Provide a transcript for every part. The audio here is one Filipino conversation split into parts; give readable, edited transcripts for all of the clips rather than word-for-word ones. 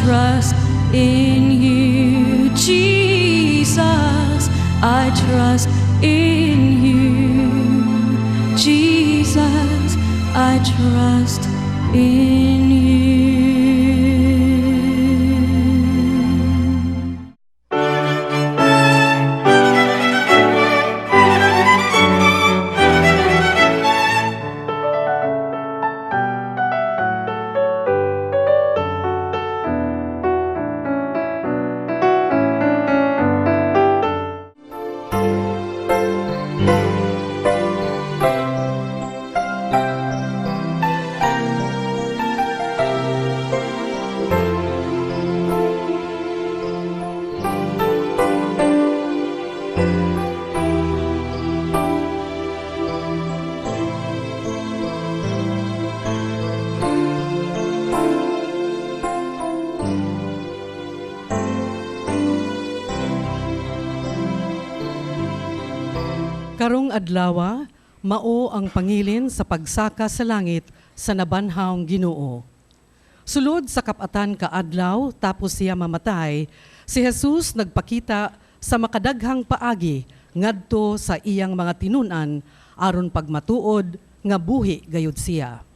trust in you, Jesus. I trust in you, Jesus. I trust in you. Karong adlawa, mao ang pangilin sa pagsaka sa langit sa nabanhawng Ginoo. Sulod sa kapatan kaadlaw tapos siya mamatay, si Jesus nagpakita sa makadaghang paagi ngadto sa iyang mga tinunan aron pagmatuod nga buhi gayud siya.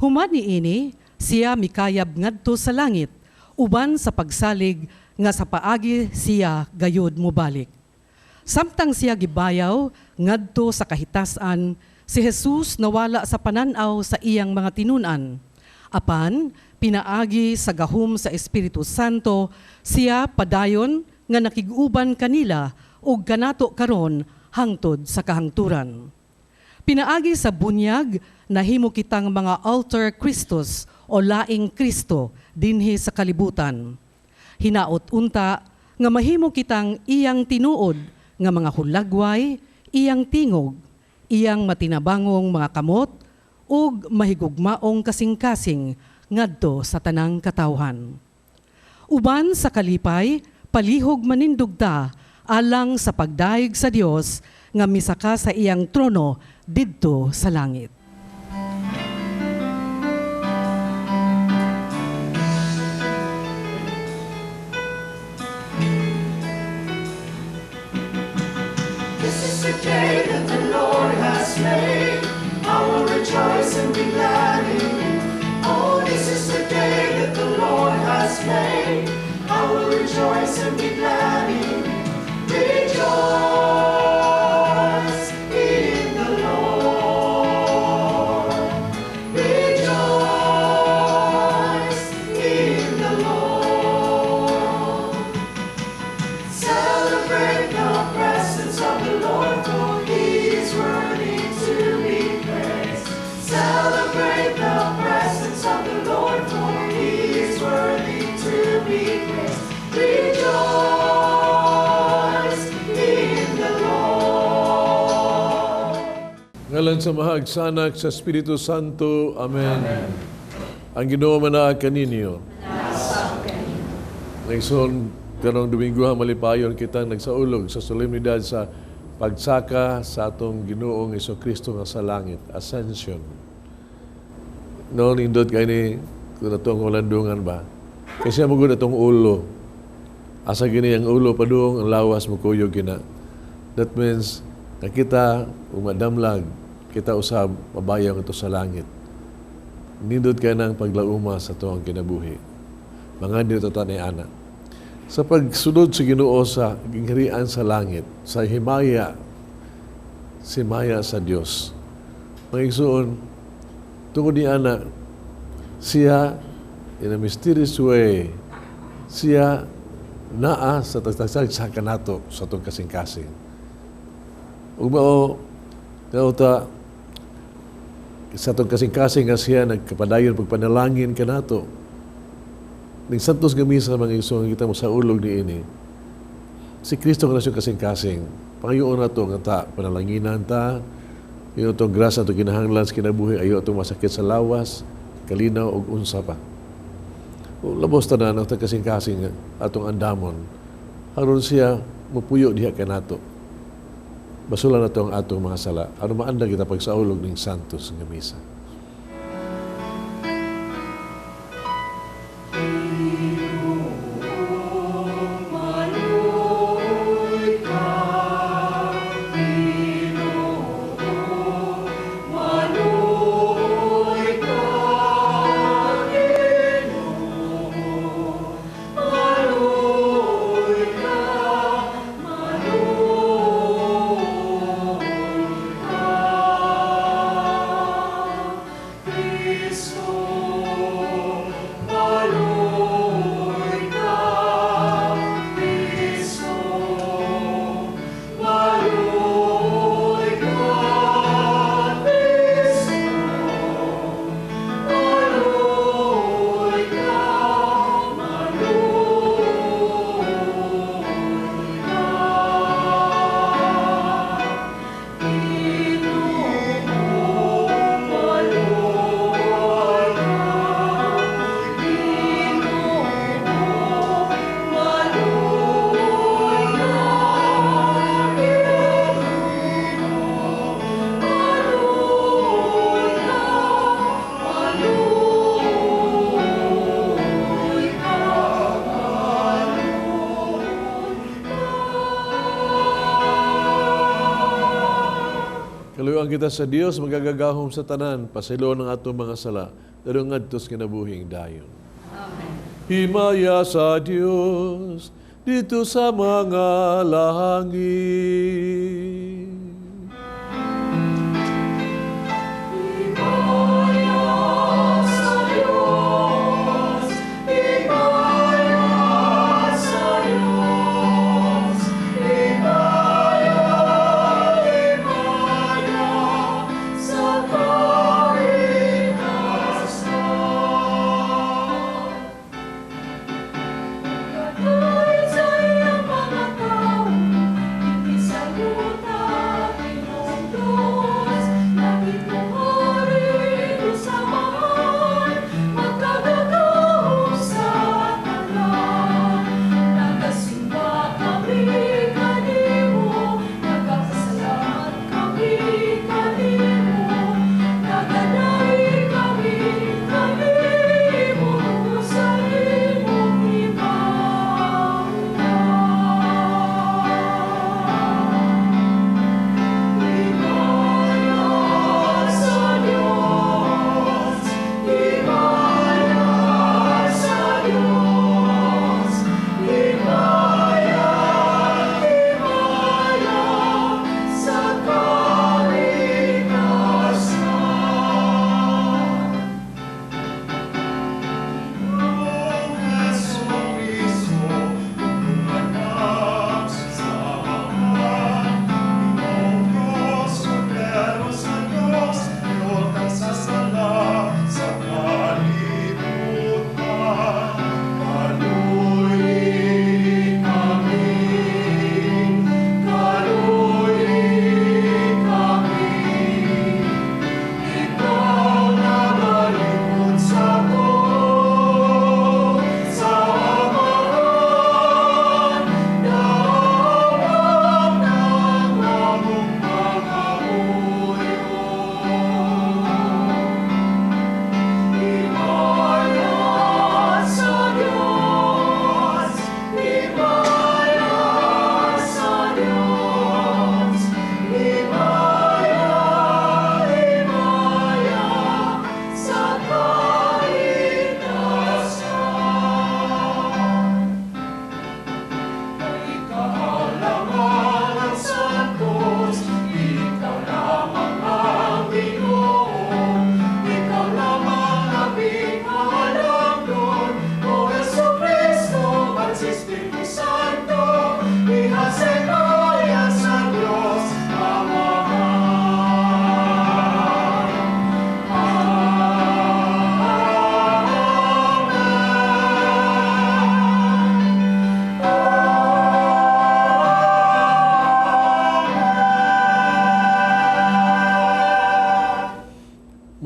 Human niini, siya mikayab ngadto sa langit uban sa pagsalig nga sa paagi siya gayud mobalik. Samtang siya gibayaw ngadto sa kahitasan, si Jesus nawala sa pananaw sa iyang mga tinunan. Apan pinaagi sa gahom sa Espiritu Santo, siya padayon nga nakig-uban kanila ug kanato karon hangtod sa kahangturan. Pinaagi sa bunyag nahimo kitang mga altar Christos o laing Kristo dinhi sa kalibutan. Hinaot unta nga mahimo kitang iyang tinuod nga mga hulagway, iyang tingog, iyang matinabangong mga kamot, ug mahigugmaong kasing-kasing ngadto sa tanang katawhan. Uban sa kalipay, palihog manindugta alang sa pagdaig sa Dios nga misaka sa iyang trono didto sa langit. The day that the Lord has made, I will rejoice and be glad in it. Oh, this is the day that the Lord has made, I will rejoice and be glad in it. Rejoice in the Lord. Rejoice in the Lord. Celebrate the presence of the Lord, for He is worthy to be praised. Celebrate the presence of the Lord, for He is worthy to be praised. Rejoice in the Lord. Ngalan sa Mahag, sa Anak, sa Espiritu Santo. Amen. Ang Ginoo manaag kaninyo. Ngayon, karong Domingo malipayon kitang nagsaulog sa solemnidad sa pagsaka sa atong Ginoong Jesucristo nga sa langit, Ascension. Noon indot kay ni kung atong walandungan ba? Kasi mo gud atong ulo. Asa gini ang ulo padung ang lawas mo kuyog kina. That means nakita umadamlag kita usab mabayaw ito sa langit. Nindot kay nang paglauma sa tuong kinabuhi. Mga dito tanay ana. Sa pagsunod sa Ginoo sa gingharian sa langit, sa himaya, simaya sa Dios. Mga igsoon, tungod ni ana, siya in a mysterious way, siya naa sa tagtagsag sa kanato sa itong kasing-kasing. Ug mao, nauta, sa itong kasing-kasing nga siya nagkapadayon pagpanalangin kanato. Ning santos nga misa mga igsoon kita mo sa ulog ni ini. Si Kristo nga nasyon kasing-kasing. Pangayoon na ito nga ta, panalanginan ta, yun itong grasa, itong kinahanglan sa kinabuhi, ayaw itong masakit sa lawas, kalinaw o unsa pa. O labos ta na ng kasing-kasing atong andamon. Aron siya mupuyo diha kanato. Basulan na ito ang atong mga sala. Ano maanda kita pag sa ulog ng santos nga misa. We Kaluyoan kita sa Dios, magagagahom sa tanan, pasilo ng atong mga sala, darong adtos kinabuhing dayon. Amen. Himaya sa Dios, dito sa mga langit.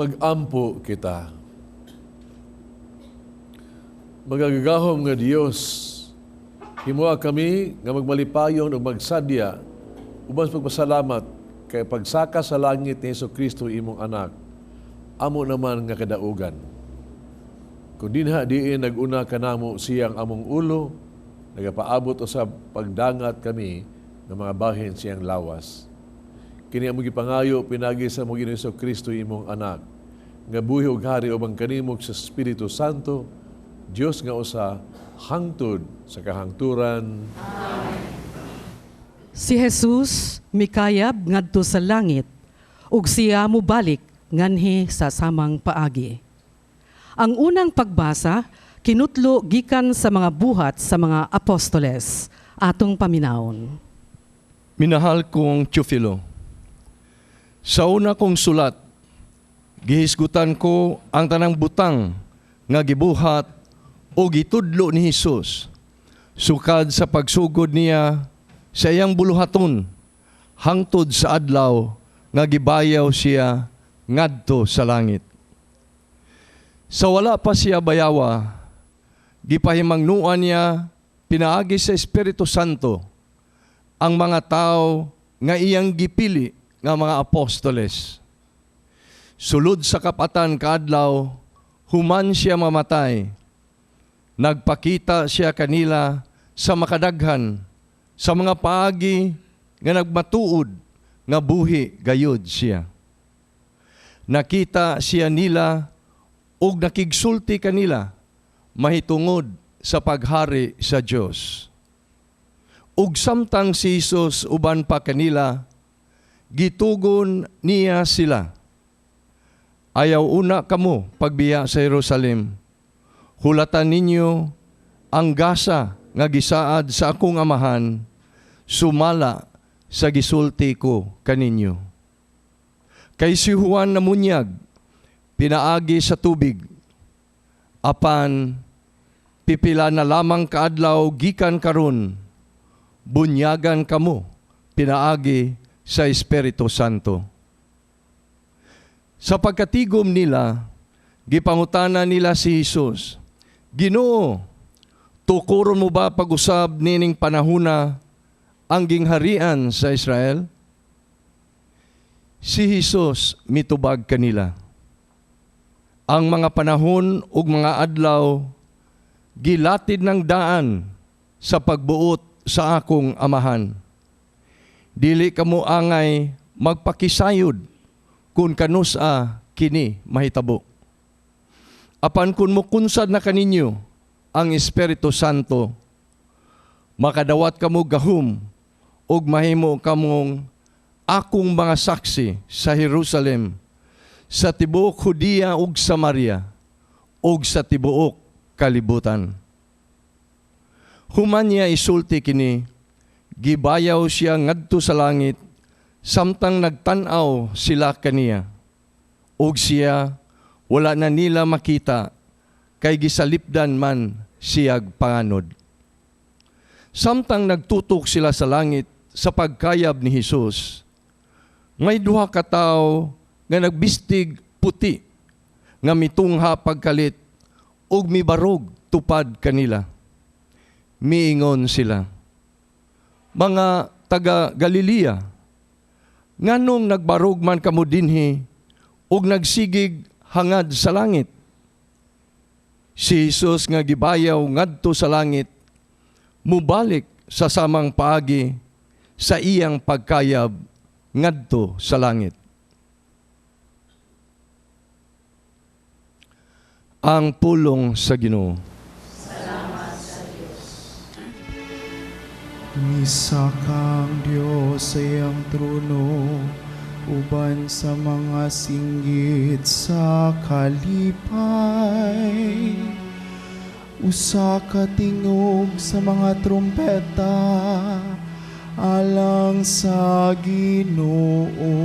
Mag-ampo kita. Magagagahom nga Dios, himoa kami nga magmalipayon ug magsadya uban sa pagpasalamat kay pagsaka sa langit ni Jesucristo imong anak. Amo naman nga kadaugan. Kung dinha diin naguna kanamo siyang among ulo, nagapaabot usab pagdangat kami ng mga bahin siyang lawas. Kini among gipangayo pinagi sa among Ginoong Jesucristo imong anak, nga buhi ug hari ubang kanimog sa Espiritu Santo, Dios nga usa hangtod sa kahangturan. Amen. Si Jesus mikayab ngadto sa langit ug siya mubalik nganhi sa samang paagi. Ang unang pagbasa kinutlo gikan sa mga buhat sa mga apostoles atong paminawon. Minahal kong Teofilo, sa una kong sulat, gihisgutan ko ang tanang butang nga gibuhat o gitudlo ni Jesus sukad sa pagsugod niya sa iyang buluhaton hangtod sa adlaw nga gibayaw siya ngadto sa langit. Sa wala pa siya bayawa, gipahimangnuan niya pinaagi sa Espiritu Santo ang mga tao nga iyang gipili nga mga apostoles. Sulod sa kapatan kaadlaw, human siya mamatay. Nagpakita siya kanila sa makadaghan, sa mga paagi nga nagmatuod nga buhi gayud siya. Nakita siya nila ug nakigsulti kanila mahitungod sa paghari sa Dios. Ug samtang si Jesus uban pa kanila, gitugon niya sila. Ayaw una kamo pagbiya sa Jerusalem. Hulatan ninyo ang gasa nga gisaad sa akong amahan, sumala sa gisulti ko kaninyo. Kay si Juan namunyag, pinaagi sa tubig. Apan, pipila na lamang kaadlaw gikan karon, bunyagan kamo, pinaagi sa Espiritu Santo. Sa pagkatigom nila, gipangutana nila si Jesus, Ginoo, tukuron mo ba pag-usab nining panahuna ang gingharian sa Israel? Si Jesus mitubag kanila. Ang mga panahon ug mga adlaw gilatid ng daan sa pagbuot sa akong amahan. Dili kamo angay magpakisayod kung kanusa kini mahitabo. Apan kun mukunsad na kaninyo ang Espiritu Santo, makadawat kamo gahum ug mahimo kamong akong mga saksi sa Jerusalem, sa tibuok Judea ug Samaria, ug sa tibuok kalibutan. Human niya isulti kini, gibayaw siya ngadto sa langit, samtang nagtan-aw sila kaniya. Ug siya, wala na nila makita, kay gisalipdan man siyag panganod. Samtang nagtutok sila sa langit sa pagkayab ni Jesus, may duha ka tawo nga nagbistig puti, nga mitungha pagkalit, ug mibarog tupad kanila. Miingon sila, mga taga Galilea, nganong nagbarog man kamo dinhi, ug nagsigig hangad sa langit? Si Jesus nga gibayaw ngadto sa langit, mubalik sa samang paagi sa iyang pagkayab ngadto sa langit. Ang pulong sa Ginoo. Salamat sa Diyos. Misa kang Diyos sa iyang trono, uban sa mga singgit sa kalipay. Usa ka tingog sa mga trumpeta, alang sa Ginoo.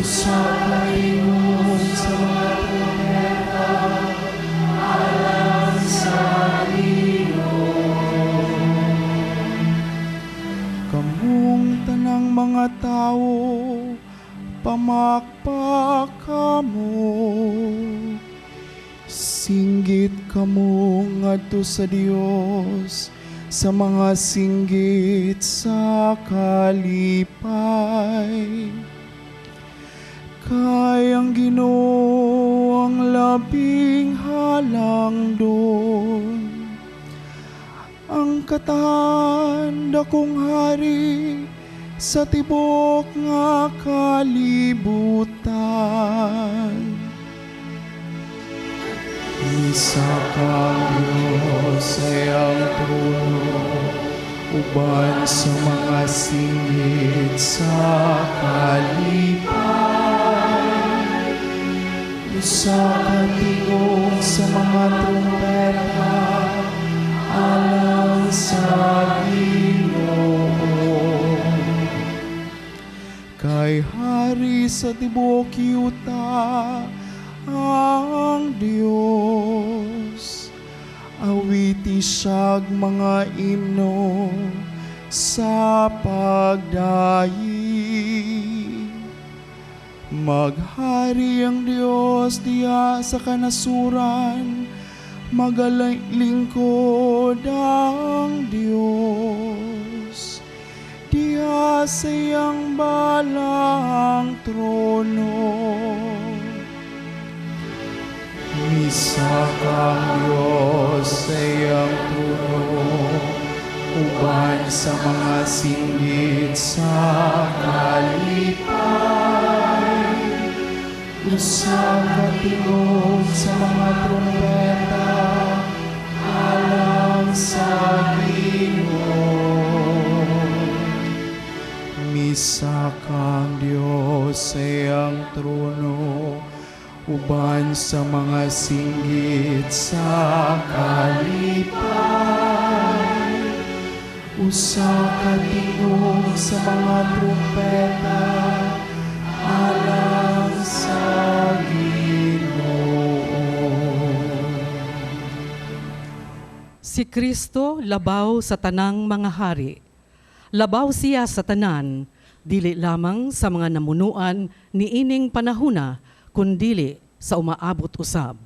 Sa kalimong sa mga trumpeta, alam sa Ginoo. Kamong tanang mga tao, pamakpak kamo. Singgit kamo ngadto sa Dios, sa mga singgit sa kalipay. Kay ang Ginoo ang labing halang doon, ang katahan dakong hari sa tibok nga kalibutan. Isa kang Diyos sa iyang trono, uban sa mga singit sa kalipay. Usa ka tingog sa mga trumpeta, alang sa Ginoo. Kay hari sa tibok yuta ang Diyos, awiti siyag mga imno sa pagdayi. Maghari ang Diyos diya sa kanasuran, magalingkod ang Diyos diya ka sa iyang balang trono. Misa kang Diyos sa iyang trono, uban sa mga singgit sa kalipay. Usa ka tingog sa mga trumpeta, alang sa Ginoo. Misa kang Diyos sa iyang trono, uban sa mga singgit sa kalipay. Usa ka tingog sa mga trumpeta, alang sa Ginoo. Si Kristo labaw sa tanang mga hari. Labaw siya sa tanan, dili lamang sa mga namunuan ni ining panahuna, kundili sa umaabot usab.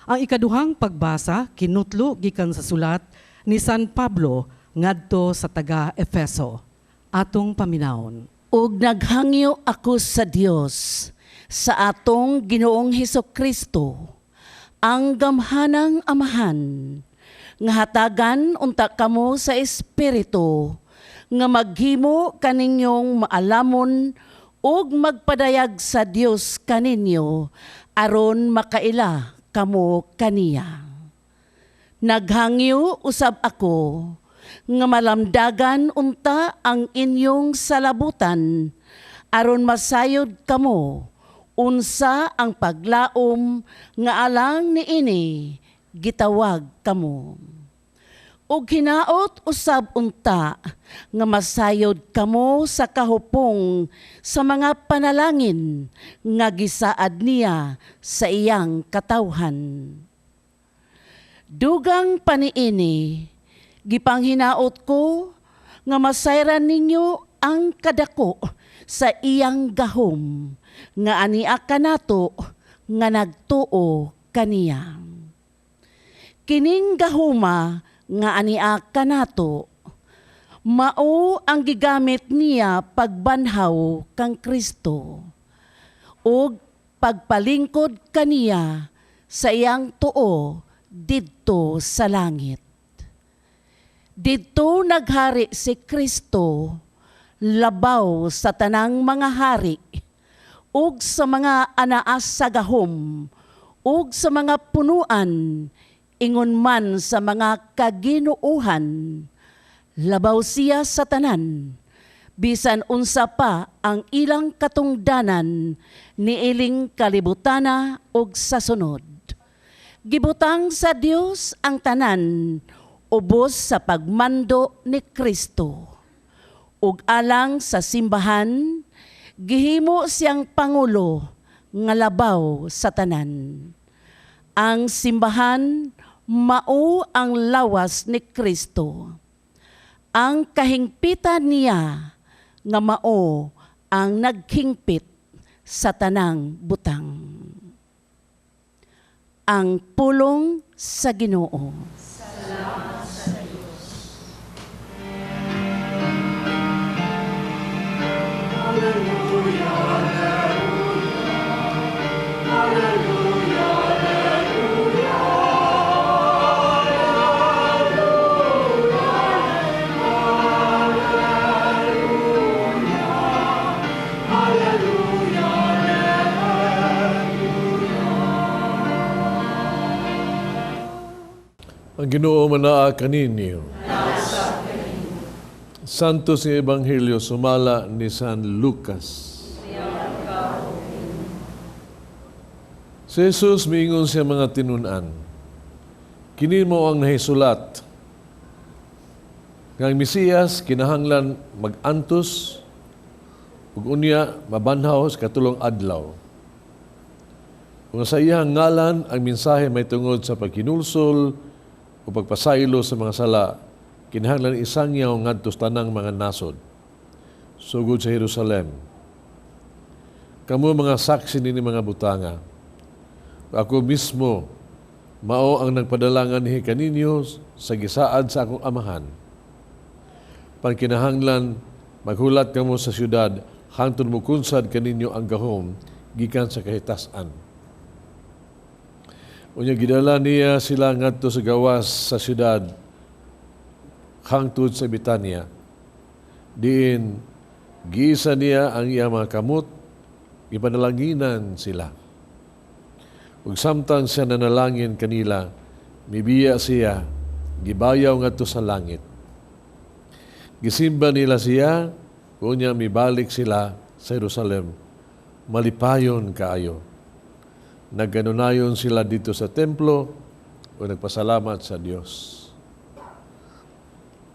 Ang ikaduhang pagbasa kinutlo gikan sa sulat ni San Pablo ngadto sa taga-Efeso. Atong paminawon. Ug naghangyo ako sa Dios, sa atong Ginoong Hesukristo, ang gamhanang Amahan, nga hatagan unta kamo sa Espiritu, nga maghimo kaninyong maalamon ug magpadayag sa Dios kaninyo, aron makaila kamo kaniya. Naghangyo usab ako, nga malamdagan unta ang inyong salabutan, aron masayod kamo, unsa ang paglaom nga alang niini gitawag kamo. Ug hinaot usab unta nga masayod kamo sa kahupong sa mga panalangin nga gisaad niya sa iyang katawhan. Dugang paniini, gipanghinaot ko nga masayran ninyo ang kadako sa iyang gahom nga ania kanato nga nagtuo kaniya. Kining gahuma nga ania kanato, mao ang gigamit niya pagbanhaw kang Kristo ug pagpalingkod kaniya sa iyang tuo didto sa langit. Didto naghari si Kristo, labaw sa tanang mga hari, ug sa mga anaas sa gahom, ug sa mga punuan, ingon man sa mga kaginuuhan. Labaw siya sa tanan, bisan unsa pa ang ilang katungdanan, niiling kalibutana ug sa sunod. Gibutang sa Dios ang tanan, ubos sa pagmando ni Kristo. Ug alang sa simbahan, gihimo siyang pangulo nga labaw sa tanan. Ang simbahan mao ang lawas ni Kristo. Ang kahingpitan niya nga mao ang naghingpit sa tanang butang. Ang pulong sa Ginoo. Ang Ginoo manaa kaninyo. Santo si Ebanghelyo sumala ni San Lucas. Si Jesus miingon siya mga tinunan, kini mo ang nahisulat. Nga ang Mesiyas kinahanglan mag-antos ug unya mabanhaw sa katulong adlaw. Kung sa iyang ngalan ang mensahe may tungod sa pagkinulsol o pagpasaylo sa mga sala, kinahanglan isangyaw ngadto sa tanang mga nasod, sugod sa Jerusalem. Kamu mga saksi nini mga butanga. Ako mismo, mao ang nagpadalangan ni kaninyo sa gisaad sa akong amahan. Pagkinahanglan, Maghulat kamo sa syudad, hangtod mo kunsad kaninyo ang gahom, gikan sa kahitasan. Unya gidala niya sila ngadto sa gawas sa syudad, hangtod sa Betania. Diin, giisa niya ang iya mga kamot, ipanalanginan sila. Ug samtang siya nanalangin kanila, mibiya siya, gibayaw ngadto sa langit. Gisimba nila siya, kunya mibalik sila sa Jerusalem. Malipayon kaayo. Nagganunayon sila dito sa templo o nagpasalamat sa Diyos.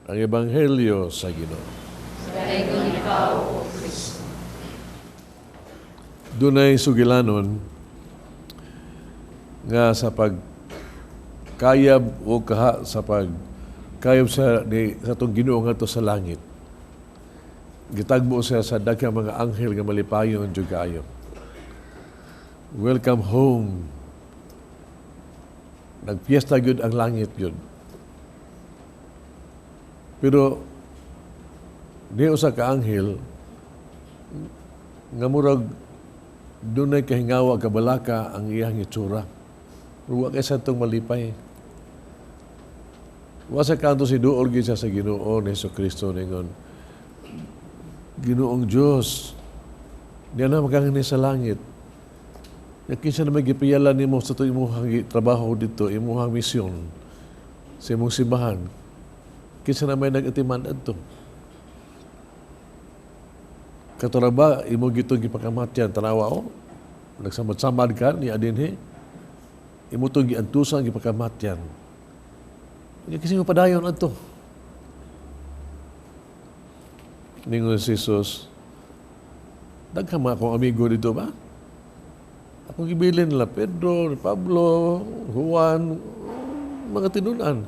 Ang Ebanghelyo sa Ginoo. Dunay sugilanon nga sa pagkayab o kaha sa pagkayab sa itong Ginoo nga to sa langit. Gitagbo siya sa daghang mga anghel nga malipayon jud kaayo. Welcome home. Nagpiesta gyud ang langit gyud. Pero di usa ka anghel nga murag dunay kahingawa kabalaka ang iyang itsura. Wa kay sa itong malipay. Wa sa kanto si duol gyud siya sa Ginoo ni Jesucristo ningon. Ginoong Diyos, diyan na magkangani sa langit. Kinsa na may gipiyalan nimo sa ito imuhang trabaho dito, imuhang misyon, sa imong simbahan. Kinsa na may nag-atiman adto. Katulad ba, imo gitong gipakamatyan, tanawa o, nagsamad-samad ka ni adinhe, imo itong giantusan gipakamatyan. Kasi mo padayon adto. Ningon si Jesus, daghang akong amigo dito ba? Akong gibilin nila, Pedro, Pablo, Juan, mga tinunan.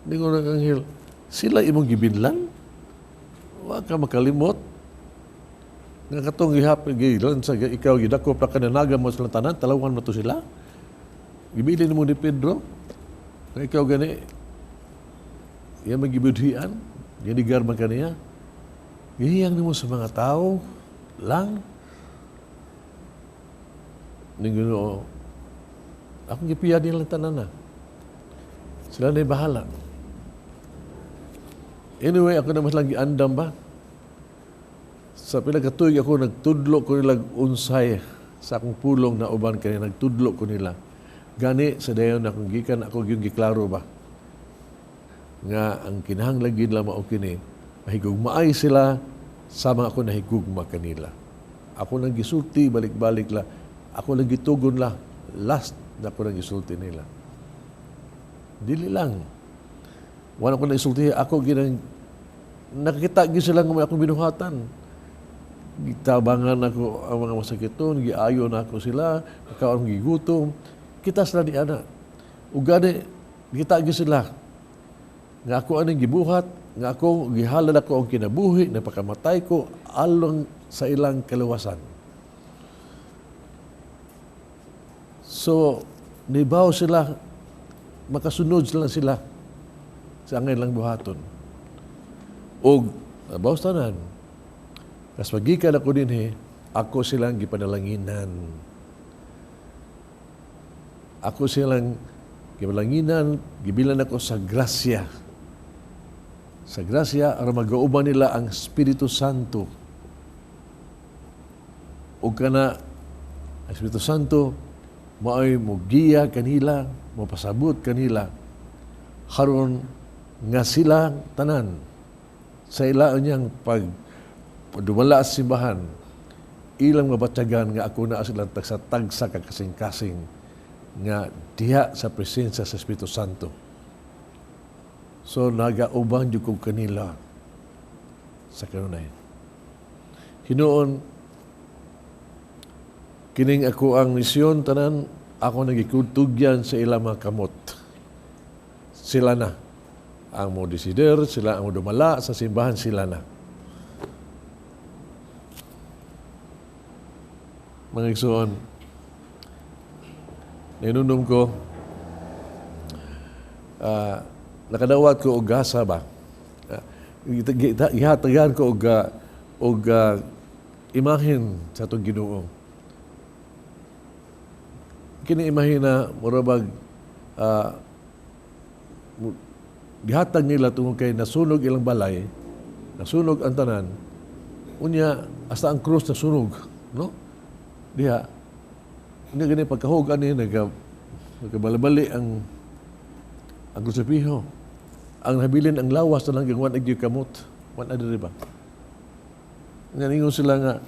Ningon ang anghel, sila imong gibinlan? Wa ka makalimot. Nga katong gilan sa ikaw, gidakop na kananaga mo sa tanan, talawan mo to sila. Gibilin mo ni Pedro, na ikaw gani, yan magibudhian, yan igarman ka niya. Gihiyang mo sa mga tao lang. Ning Ginoo, akong gipiyan nilang tanan na. Sila na'y bahala. Anyway, ako na mas lang giandam ba? Sa pinagkatuig ako, nagtudlo ko nilang unsay sa akong pulong na uban kanina, nagtudlo ko nila. Gani, sa dayon akong gikan, ako yung giklaro ba? Nga, ang kinahanglan gid lang mao kini, mahigugmaay sila, sama ako nahigugma kanila. Ako nang gisulti, balik-balik la. Ako nang gitugon la. Last na ako nang gisulti nila. Dili lang. Wala ko nang isulti, ako ginang, nakikita gid sila nga may akong binuhatan. Gitabangan ako ang mga masakiton, giayo na ako sila, akong gigutom. Kita sila ni ana. Ugani, kita gid sila. Nga ako anong gibuhat, nga ako gihalal ako ang kinabuhi, napakamatay ko along sa ilang kaluwasan. So, nibaw sila, makasunod sila sa ilang buhaton. O, nabaw tanan, kas magikan ako din ako silang gipanalanginan. Ako silang gipanalanginan, gibilan ako sa grasya. Sa grasya, aron mag-auban nila ang Espiritu Santo. O kana, ang Espiritu Santo, maay mo giya kanila, mo pasabot kanila, haron nga sila tanan, sa ilaan niyang pagdumala sa simbahan, ilang mabatyagan nga ako na silang tagsa-tagsa kakasing-kasing nga diha sa presensya sa Espiritu Santo. So, nagauban yung kong kanila sa kanunay. Hinoon, kining ako ang misyon, tanan, ako nagikutugyan sa ilang mga kamot. Sila na. Ang mo desider, sila ang mo dumala sa simbahan, sila na. Mga igsoon, ninunong ko, nakadawat ko og gasa ba? Ihatagan ko og imahen sa itong Ginoo. Kini imahen na murabag gihatag nila tungod kay nasunog ilang balay, nasunog ang tanan, unya hasta ang krus nasunog, no? Diha, hindi gani pagkahugan ni nagkabalabali ang krusipiho. Ang nabilin ang lawas na lang yung wan agyo kamot. Wan adiri ba? Nganingon sila nga,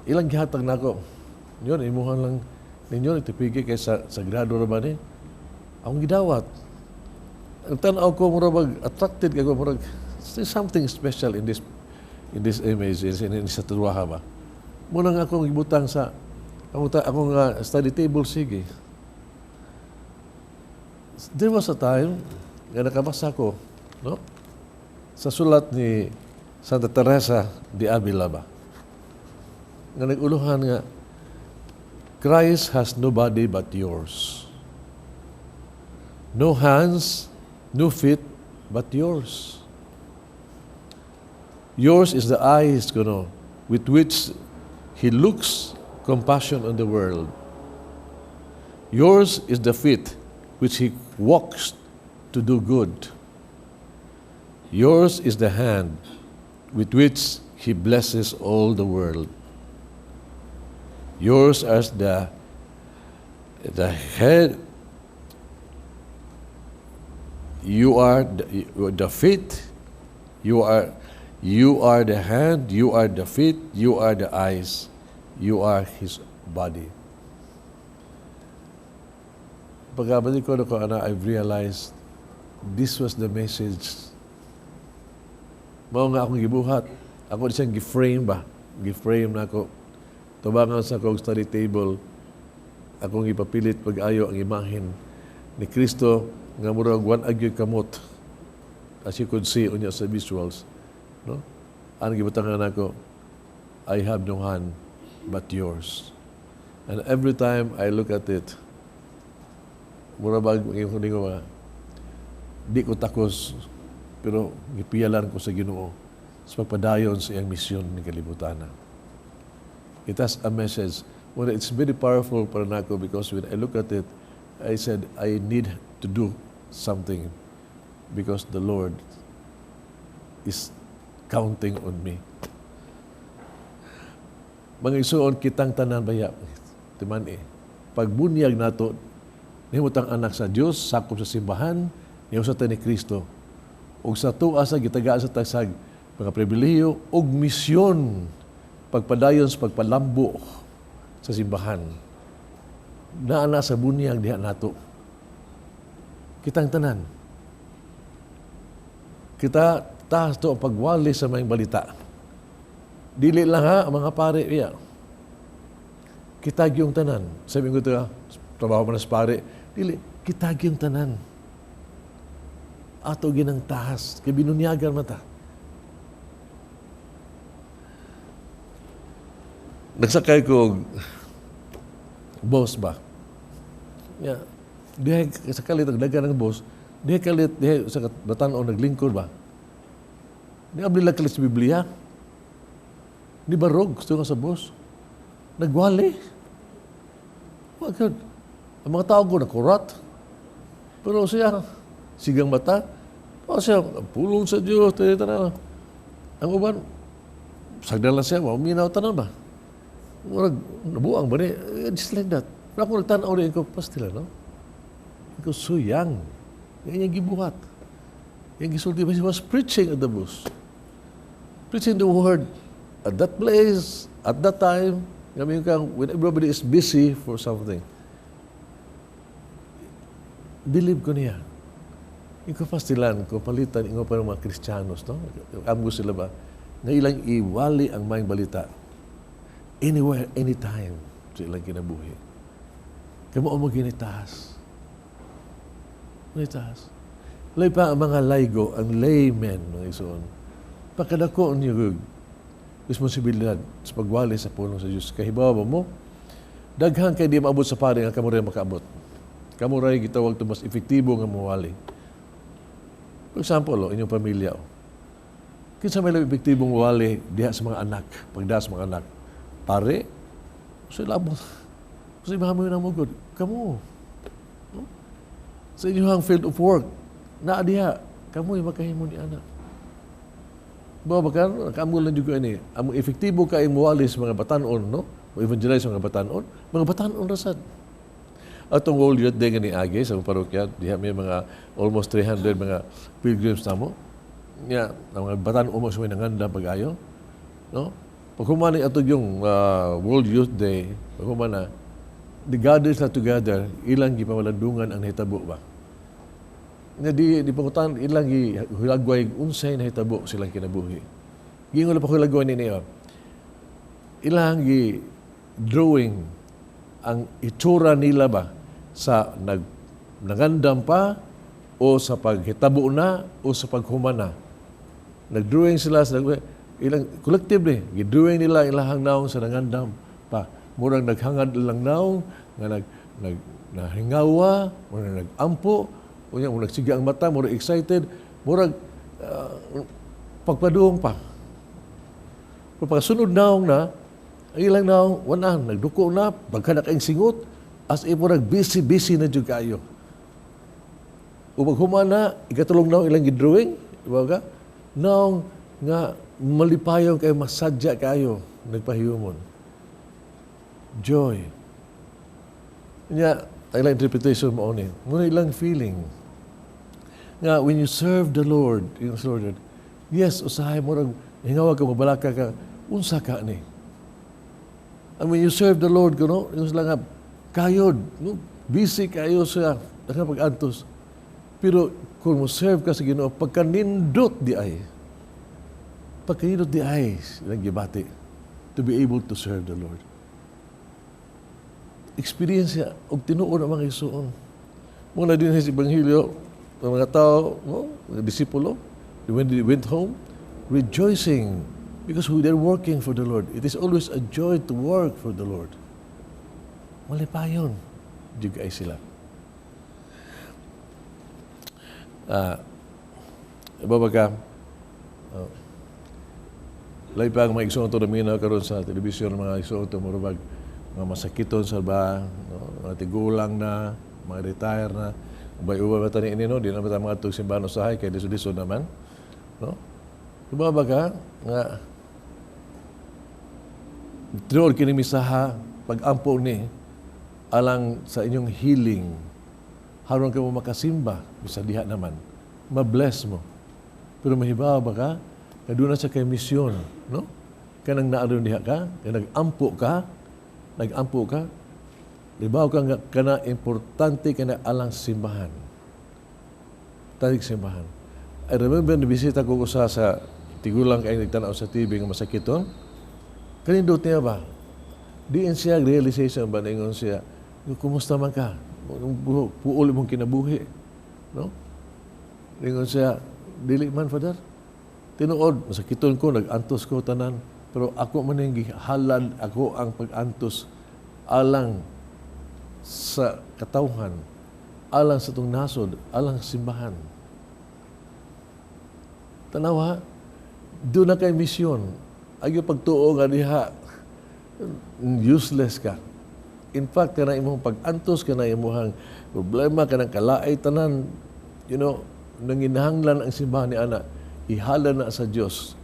ilang gihatag na ako. Yun, imuhan lang ninyo, itipigi kay sagrado na ba ni? Akong gidawat. Ang tanaw ko, murabag, attracted ka ko, murag, there's something special in this image, in sa tuwaha ba? Muna nga akong ibutang sa, akong study table, sige. There was a time, nga nakabasa ko, no? Sa sulat ni Santa Teresa de Avila ba? Nga nag-uluhan nga, Christ has nobody but yours. No hands, no feet, but yours. Yours is the eyes, with which He looks compassion on the world. Yours is the feet which He walks to do good. Yours is the hand with which He blesses all the world. Yours is the head. You are the feet. You are the hand. You are the feet. You are the eyes. You are His body. Pagkabalik ko I've realized this was the message. Mao nga akong gibuhat. Ako di siyang giframe ba? Giframe na ako. Tubangan sa akong study table. Akong ipapilit pag-ayo ang imahen ni Kristo nga murag wan agyo kamot. As you could see unya sa visuals. No? Ang gibutangan ako, I have no hand but yours. And every time I look at it, murabag di ko takos, pero gipiyalan ko sa Ginoo sa pagpadayon sa iyang misyon ni kalibutan. It has a message. Well, it's very powerful para nako because when I look at it, I said, I need to do something because the Lord is counting on me. Mga isuon kitang tanan baya, timan pagbunyag nato, nihimutang anak sa Diyos, sakop sa simbahan, nihusat ni Kristo. O sa tuwa sa gitagaan sa tasag, mga pribiliyo, og misyon, pagpadayon sa pagpalambo sa simbahan. Naana sa bunyag diha nato. Kitang tanan. Kita taas to ang pagwali sa mga balita. Dili lang ha, mga pare, iya. Kitag yung tanan. Sabi ko ito, trabaho mo na sa pare. Dili, kitag yung tanan. Ato ginang tahas. Kaya binunyagan mata. Nagsakay ko, boss ba? Yeah. Dihay sa kalit, nagdagan ng boss. Dihay kalit, dihay sa batan-o naglingkod ba? Di abli lang kalit sa Biblia. Di barog, gusto nga sa boss. Nagwali. Wagad. Ang mga tao ko nakurat. Pero siya, sigang mata. O siya, pulong sa Diyos. Tanan. Ang uban, sagdalan siya, maminaw tanan ba? Nabuang ba niya? Just like that. Pero ako nagtanaw rin ko, pastila, no? Ikaw suyang. Yan yung gibuhat. Yung gisulti ba? He was preaching at the bus. Preaching the word at that place, at that time, when everybody is busy for something. Believe ko niya. Ikaw pastilan, kung palitan, ikaw pa ng mga Kristiyanos, no? Amgo sila ba? Na ilang iwali ang mayang balita. Anywhere, anytime, sa ilang kinabuhi. Kaya mo ginitaas. Ginitaas. Lay pa ang mga laygo, ang laymen, mga isuon. Pagkadako niyo responsibilidad sa pagwali sa pulong sa Diyos. Kahibawa mo, daghan kay di maabot sa pare nga kamuray makaabot. Kamuray gitawag ito mas efektibo nga mawali. For example, inyong pamilya. Kinsa may epektibong wali diha sa mga anak, pagda sa mga anak. Pare, sila mo. Kasi mahamoy na mo good. Kamu. No? Sa inyong field of work, naa diha, kamu yung makahimo ni anak. Babakan, kamu lang juga ini. Amo efektibo ka imuwali sa mga batanon, no? O evangelize sa mga batanon rasad. Atong World Youth Day nga ni Age sa parokya, diha may mga almost 300 mga pilgrims namo. Nya, ang mga batanon mo sa may nanganda pag-ayo, no? Pag humani ato yung World Youth Day, pag humana, the gathers na together, ilang gipawalandungan ang hitabo ba? Nga di pangutan, ilang hilagway unsay na hitabo silang kinabuhi. Gingon pa hilagway ni niya. Ilang drawing ang itsura nila ba sa nagandam pa o sa paghitabo na o sa paghumana. Nagdrawing sila sa ilang collectively, gidrawing nila ilahang naong sa nangandam pa. Murang naghangad ilang naong nga nahingawa, murang nagampo, murang nagsiga ang mata, murang excited, murang pagpaduong pa. Pero pagkasunod naong na, ang ilang naong, nagduko na, pagkanak ang singot, as if murang busy na dyan kayo. O maghumana, ikatulong naong ilang gidrawing, diba ka? Naong nga malipayon kayo, masadya kayo, nagpahiyumon. Joy. Kanya, ilang interpretation mo ni. Muna ilang feeling. Nga, when you serve the Lord, yes, usahay mo rin, hingawa ka, mabalaka ka, unsa ka ni. And when you serve the Lord, yung sila nga, kayod, no? Busy kayo sa pag-antos. Pero kung mo serve ka sa Ginoo, pagkanindot di ay, ilang gibati, to be able to serve the Lord. Experience niya, og tinuon ang mga isuon. Muna din sa Ebanghelyo, ang mga tao, no? Mga disipulo, when they went home, rejoicing because they're working for the Lord. It is always a joy to work for the Lord. Malipayon, juga ay sila. Babaga, lahi pa ang mga igsoon ito namin karon sa telebisyon, mga igsoon ito, marubag, mga masakiton sa ba, no? Mga tigulang na, mga retire na, ubay-ubay ba tani ini, no? Di na ba tayo mga itong simbahan usahay, kaya diso-diso naman. No? Babaga, nga, tinuod kinimisaha, pag-ampo ni, alang sa inyong healing, haron ka mo makasimba, bisa diha naman, ma-bless mo. Pero mahibaw ba ka? Kaduna sa kay misyon, no? Kanang naadon diha ka, nag-ampo ka, libaw ka nga kana importante kana alang simbahan. Tanig simbahan. I remember nabisita ko sa tigulang kay nagtanaw sa TV nga masakiton. Kanindot niya ba? Diin siya realization ba ningon siya, kumusta man ka? Puol mong kinabuhi. No? Ningon siya, dili man, Father. Tinuod, masakiton ko, nag-antos ko tanan. Pero ako man yung halad, ako ang pag-antos alang sa katawhan, alang sa itong nasod, alang sa simbahan. Tanawa, doon na kay misyon. Ayaw pagtuo nga diha, useless ka. In fact, kana imong pag-antos, kana imong problema, kana kalaay tanan, nanginahanglan ang simbahan ni Ana, ihala na sa Diyos.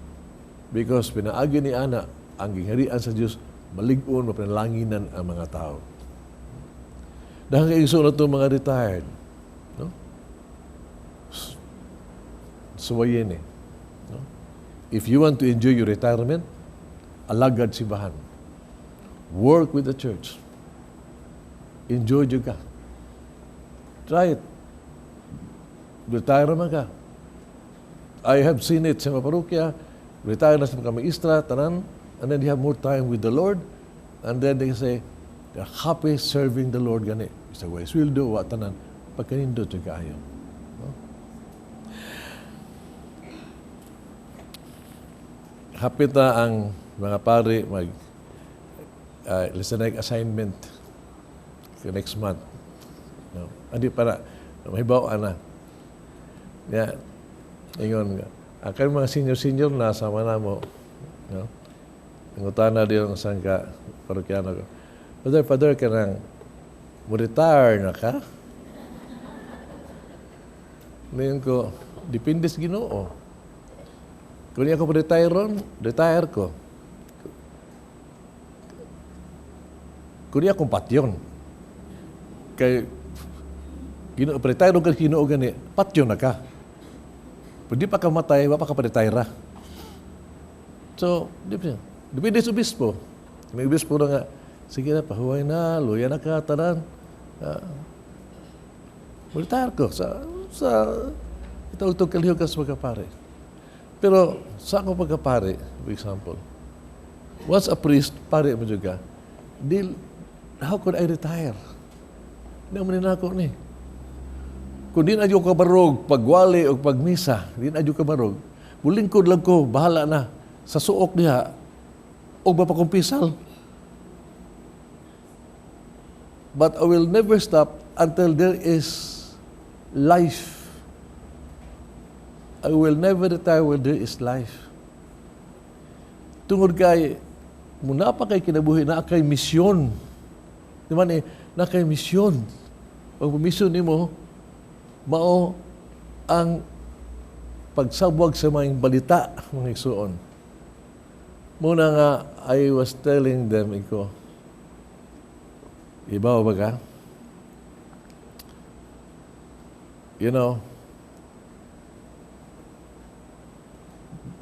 Because pinaagi ni Ana, ang gingharian sa Diyos, malig-on, mapanalanginan ang mga tao. Dahil kayo na itong mga retired, no? Suwayin no? If you want to enjoy your retirement, alagad simbahan. Work with the church. Enjoy juga. Try it. Retire naman ka. I have seen it sa mga parokya. Retire na sa mga maestra, tanan, and then they have more time with the Lord, and then they say, they're happy serving the Lord gani. Sa ways will do, wa tanan, pagkanindo ito kaayo. No? Hapit na ang mga pare listening assignment for next month. No? Andi para, mahibaw na. Yeah. Ingon nga. Kay mga senior na sama na mo. No? Nangutana din ang sangka parokyano ko. Father, ka nang mo-retire na ka? Ngayon ko, depende sa Ginoo. Kung di ako retire ron, retire ko. Kung di akong patyon. Kay Ginoo, retire ron ka Ginoo gani, patyon na ka. Pag di pa ka matay, wapa ka pa-retire ra. So, depende sa obispo. May obispo na nga, sige na, pahuway na, luya na ka, tanan. Retire ko sa itong kalihog ka sa pagkapare. Pero sa ako pagkapare, for example, once a priest, pare mo juga, how could I retire? Hindi mo ninako ni. Kung di na ka barog, pagwali o pagmisa, di na ka barog, bulingkod lang ko, bahala na, sa suok niya, o ba pa kong pisal. But I will never stop until there is life. I will never retire when there is life. Tungod kay, muna pa kay kinabuhi, na kay misyon. Di man na kay misyon. Ang misyon ni mo, mao ang pagsabwag sa mga balita, mga igsuon. Muna nga, I was telling them, ibaw ba ka? You know,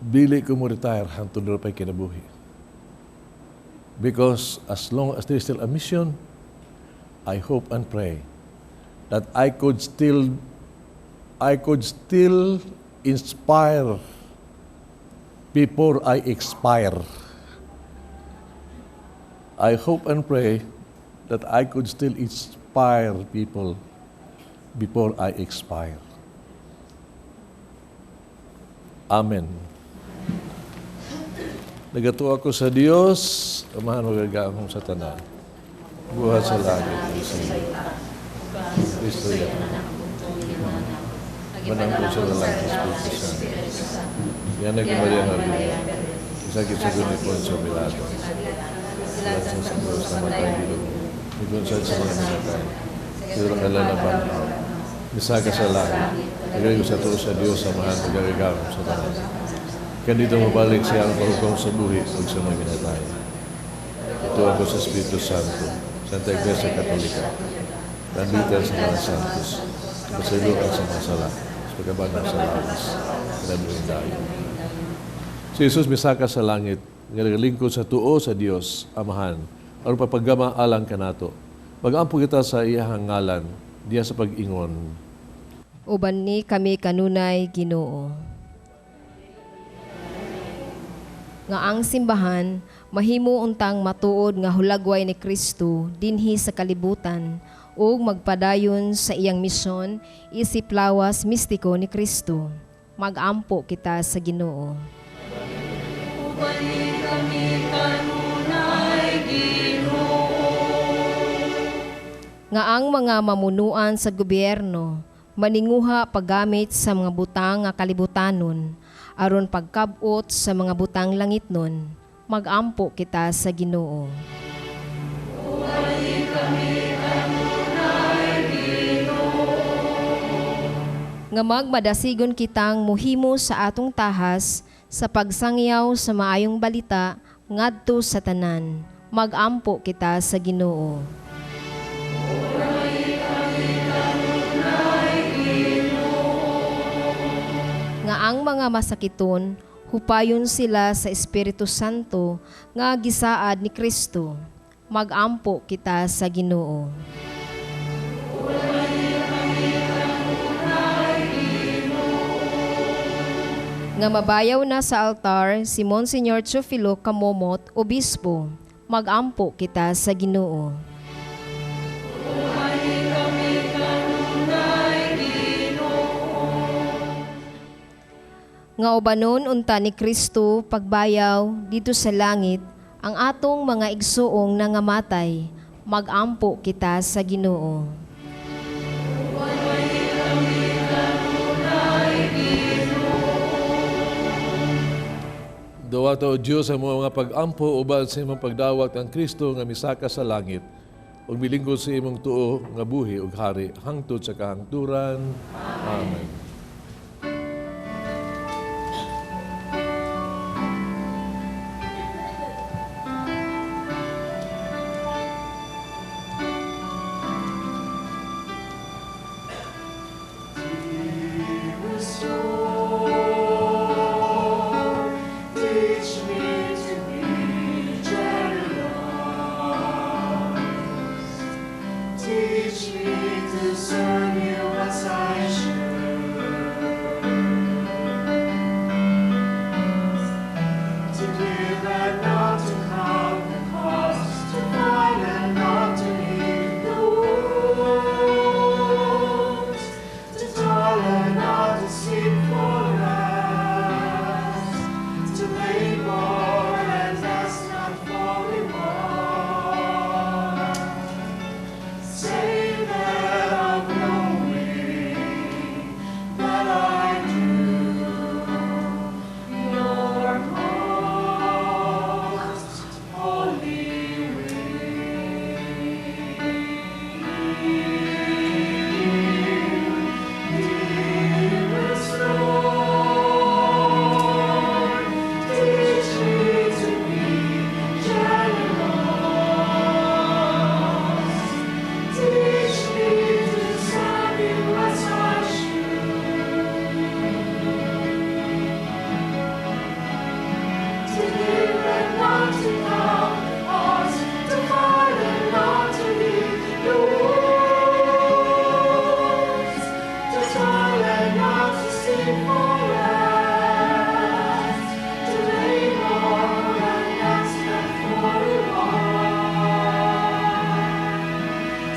dili ko mo retire hangtod na pa'y kinabuhi. Because as long as there is still a mission, I hope and pray that I could still inspire before I expire. I hope and pray that I could still inspire people before I expire. Amen. Nagato ako sa Dios, amahan magagaang sa tanan. Buhat sa langit, Kristo yan. Manang po sa lalaki, Espiritu Santo. Yan ang Maria Maria. Isagit sa gunipon sa Milado. Salamat sa Diyos na matagilog. Igunsad sa mga minatay. Sigurang alalaban. Nisaga sa langit. Nagay ko sa tuos sa Diyos sa mahal magagagaw sa tanan. Kaya dito mabalik siya ang parugong sa buhi o sa mga minatay. Ito ako sa Espiritu Santo, Santa Iglesia Katolika, nandito sa mga santos, pasilukan sa mga sala, sa pagkabanang sa langis, kinabuhin tayo. Si Jesus misaka sa langit, ngagalingkod sa tuo sa Dios, Amahan, aron papagama alang kanato. Mag-ampo kita sa iyahang ngalan, diya sa pag-ingon. Uban ni kami kanunay Ginoo. Nga ang simbahan, mahimo untang matuod nga hulagway ni Kristo dinhi sa kalibutan ug magpadayon sa iyang misyon isip lawas mistiko ni Kristo. Mag-ampo kita sa Ginoo. Ubani kami kanunay Ginoo. Nga ang mga mamunuan sa gobyerno maninguha paggamit sa mga butang nga kalibutanon aron pagkabot sa mga butang langit nun, mag-ampo kita sa Ginoo. Ubani kami kanunay Ginoo. Nga magmadasigon kitang muhimo sa atong tahas sa pagsangyaw sa maayong balita ngadto sa tanan, mag-ampo kita sa Ginoo. Nga ang mga masakiton, hupayon sila sa Espiritu Santo nga gisaad ni Kristo. Mag-ampo kita sa Ginoo. Nga mabayaw na sa altar si Monsignor Teofilo Camomot, Obispo. Mag-ampo kita sa Ginoo. Nga ubanon unta ni Kristo pagbayaw dito sa langit ang atong mga igsuong nangamatay, mag-ampo kita sa Ginoo. Ubani kami kanunay Ginoo. Dawata o Diyos ang mga pag-ampo uban sa imong pagdawat ang Kristo nga misaka sa langit ug bilingkod sa imong tuo nga buhi ug hari hangtod sa kahangturan. Amen. Teach me to be generous. Teach me to serve you as I should. To give and not to count the cost. To find and not to need the wounds. To toil and not to seek for rest. To labor and ask not for reward. Say that I'm knowing that I do your most holy will. Dearest Lord, teach me to be generous. Teach me to serve you as I should. To give and not to count the cost. To find and not to need the wounds. To toil and not to seek for rest. To labor and ask not for reward.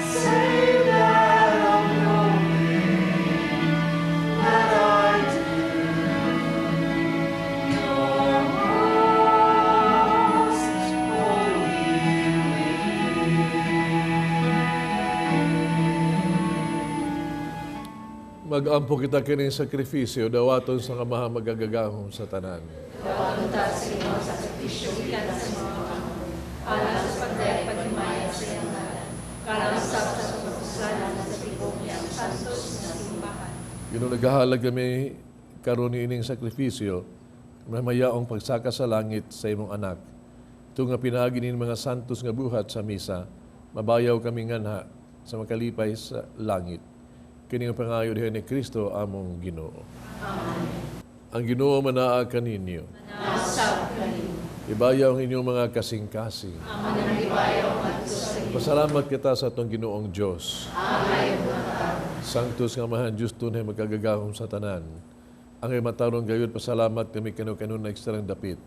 Say that I'm knowing that I do your most holy will. Mag-ampo kita kining sakripisyo dawaton sa kamaha magagagahom sa tanan. Ginoo nagahalag kami karon ining sakripisyo may mayaong pagsaka sa langit sa imong anak. Ito nga pinaagi nin mga santos nga buhat sa misa, mabayaw kami nganha sa makalipay sa langit. Kini nga pangayo diha ni Kristo among Ginoo. Ang Ginoo manaa kaninyo. Ibayaw ang inyong mga kasing-kasing. Pasalamat kita sa atong Ginoong Diyos. Sanctus nga mahan Diyos tunay magkagagahom sa tanan. Ang imatarong gayud pasalamat kami kanu-kanon na ekstrang dapit.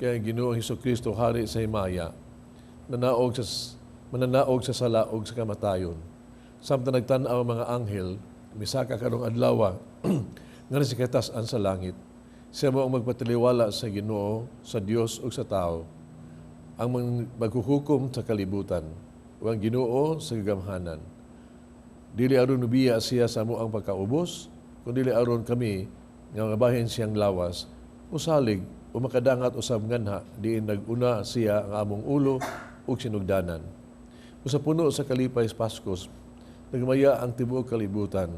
Kaya ang Ginoong Hesukristo hari sa himaya, mananaog sa salaog sa kamatayon. Samtang nagtanaw ang mga anghel, misaka karong adlaw nga nasikatasan sa langit. Siya mo ang magpatiliwala sa Ginoo, sa Dios ug sa tao. Ang maghuhukom sa kalibutan, o ang Ginoo sa gagamhanan. Dili aron nubiya siya sa mo ang pagkaubos, kundi dili aron kami nga mabahin siyang lawas, usalig o makadangat usab nganha diin naguna siya ang among ulo ug sinugdanan. Usa puno sa kalipay Paskos, nagmaya ang tibuok kalibutan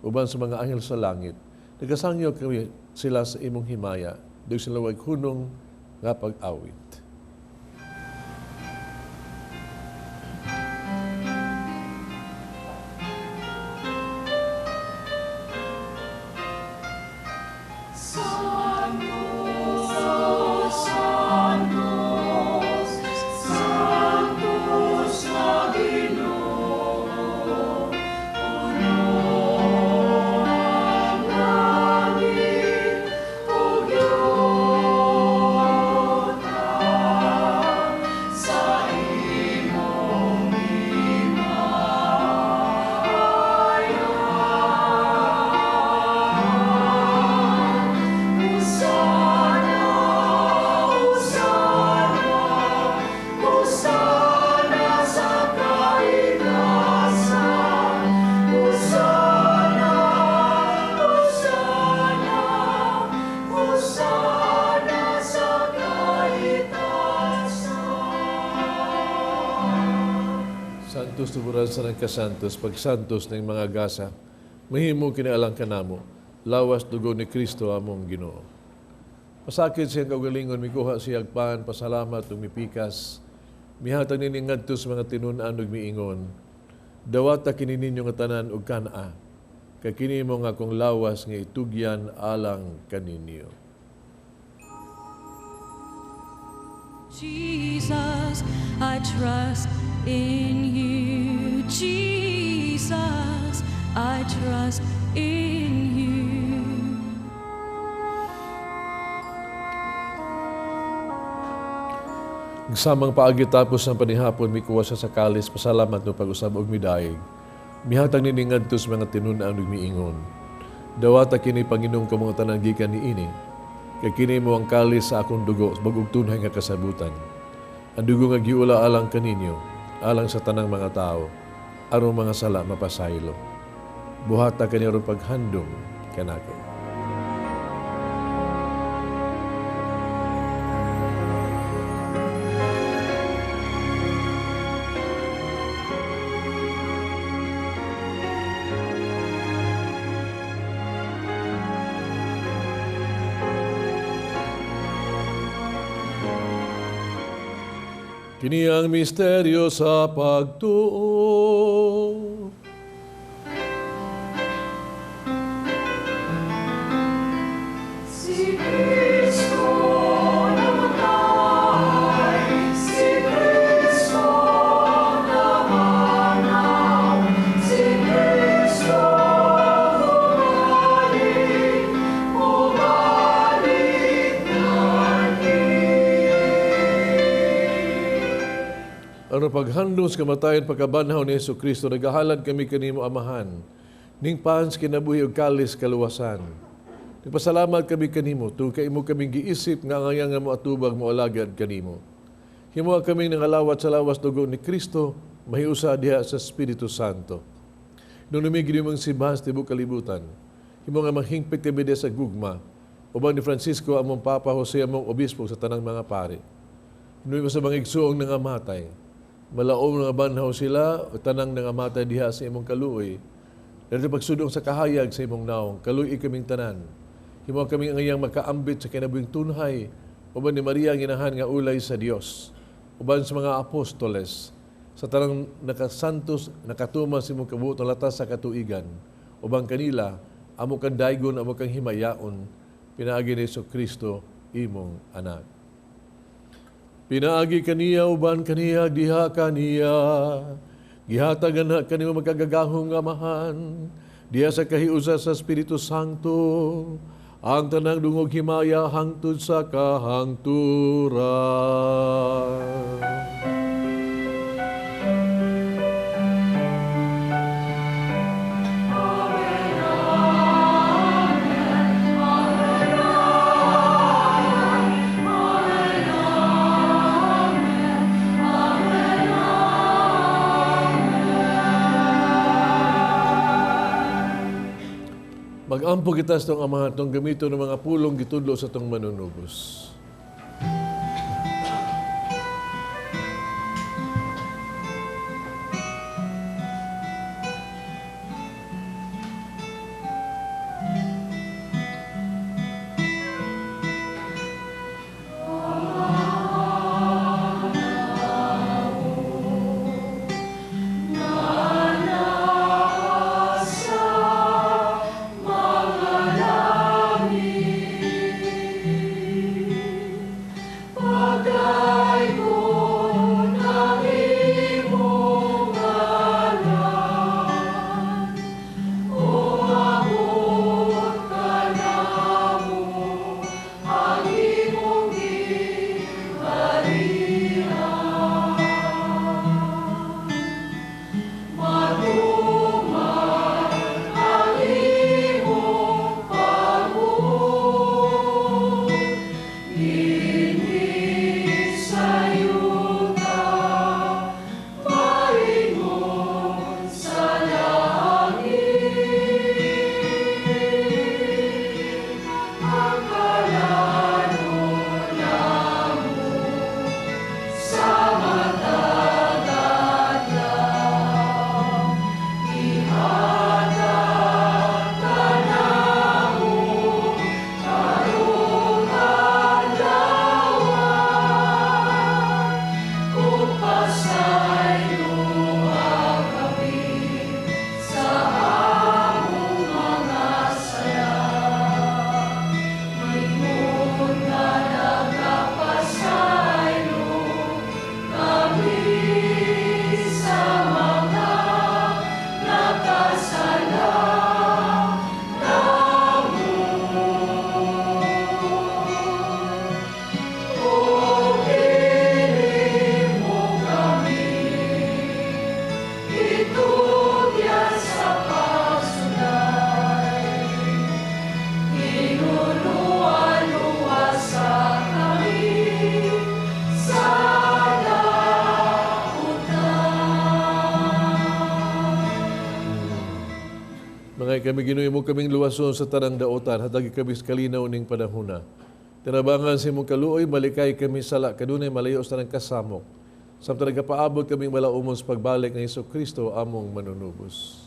uban sa mga anghel sa langit. Nagasangyo kami sila sa imong himaya, dug sila wag hunong nga pag-awit. Oh, santos tuburan sa nagkasantos, pagsantos ng mga gasa, mahimo kinaalang kanamo, lawas dugo ni Kristo among Ginoo. Pasakit siyang kaugalingon, mikuha siyang pan, pasalamat, tumipikas, mihatag nini ngadto sa mga tinunan ug miingon, dawata kini ninyo nga tanan ug kana, kakini mo nga kong lawas nga itugyan alang kaninyo. Jesus, I trust in you. Jesus, I trust in you. Samang paagi tapos ng panihapon, mikuha siya sa kalis, pasalamat no pag-usab og midaig. Mihatag nini ngadto sa mga tinunan ug miingon, dawata kini Panginoong kamong tanan gikan niini. Kay kini mo ang kalis sa akong dugo, bagog tunay nga kasabutan. Ang dugo nga giula alang kaninyo, alang sa tanang mga tao, aron mga sala mapasaylo. Buhata kaniya ron paghandom kanako. Kini ang misteryo sa pagtuo. Si Kristo namatay, si Kristo namanaw, si Kristo bumalik, bumalik lagi. Ano paghandong sa kamatayan pagkabanhaw ni Yesu Kristo, nagahalad kami kanimo amahan, ning pans kinabuhi og kalis kaluwasan. Nagpasalamat kami kanimo, tu kay imo kaming giisip nga ngayang nga moatubag mo alagad kanimo. Himuha kami nangalawat sa lawas dugo ni Kristo, mahiusa diha sa Espiritu Santo. Nung numigid mong sibahas tibok kalibutan, himo nga manghingpit kami diha sa gugma, uban ni Francisco among Papa Jose among obispo sa tanang mga pari. Nung sa mga igsuong nangamatay, malaom nga banhaw sila, tanang nangamatay diha sa imong kaluoy. Dahil pagsudong sa kahayag sa imong naong, kaluoy kaming tanan. Himo kaming ngayang makaambit sa kinabuhing tunhay, uban ni Maria ang inahan nga ulay sa Dios, uban sa mga apostoles, sa tanang nakasantos, nakatuma sa imong kabuotong latas sa katuigan, uban kanila, amo kang daygon, amo kang himayaon, pinaagi ni Yesu Kristo, imong anak. Pinaagi kaniya, uban kaniya, diha kaniya, gihatagan na kanimo magkagagahong amahan, diha sa kahiusa sa Espiritu Santo, ang tanang dungog himaya hangtod sa kahangturan. Mag-ampo kita sa itong amahan, itong gamito ng mga pulong gitudlo sa itong manunubos. Gamay kami Ginoo mo kaming luwason sa tanang daotan, hatagi kami sa kalinaw ning panahuna. Tinabangan sa imong kaluoy, malikay kami sala, kadunay malayo sa tanang kasamok. Samtang nagkapaabot kaming malaumon sa pagbalik ng Hesus Kristo, among manunubos.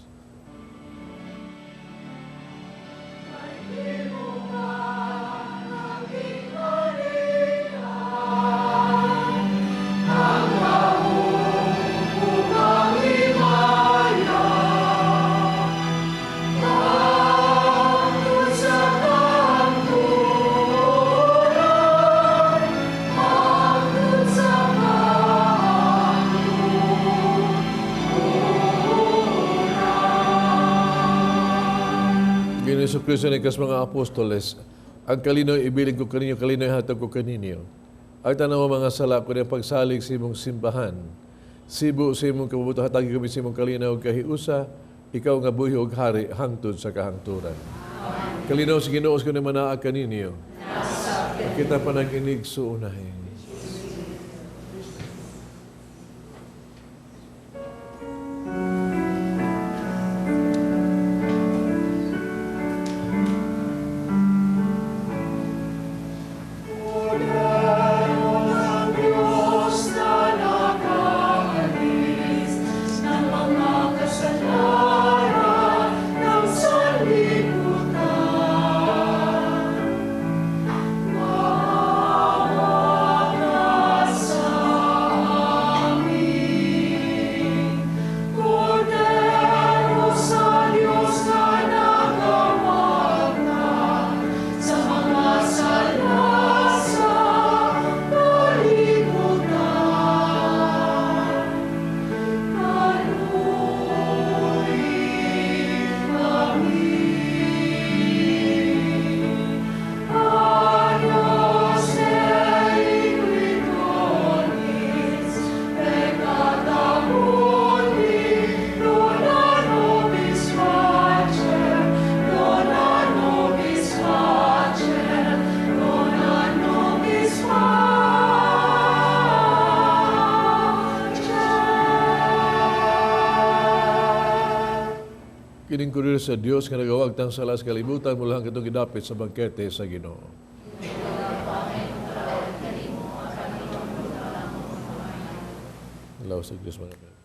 Hesus Kristo ng kas mga apostoles, ang kalinaw ibiling ko kaninyo, kalinaw hatag ko kaninyo. Ay tanaw mga sala ko ng pagsalig sa imong simbahan. Sibo sa imong kabubuto, hatagi kami sa imong kalinaw kahiusa, ikaw nga buhi og hari, hangtod sa kahangturan. Kalinaw sa Ginoo ko na manaa kaninyo. Kita pa nag-inig suunahin. Kining kurir sa Dios nga nagawag tang sala sa kalibutan mula hanggang itong gidapit sa bangkete sa Ginoo. Alaw sa Diyos mga kapatid.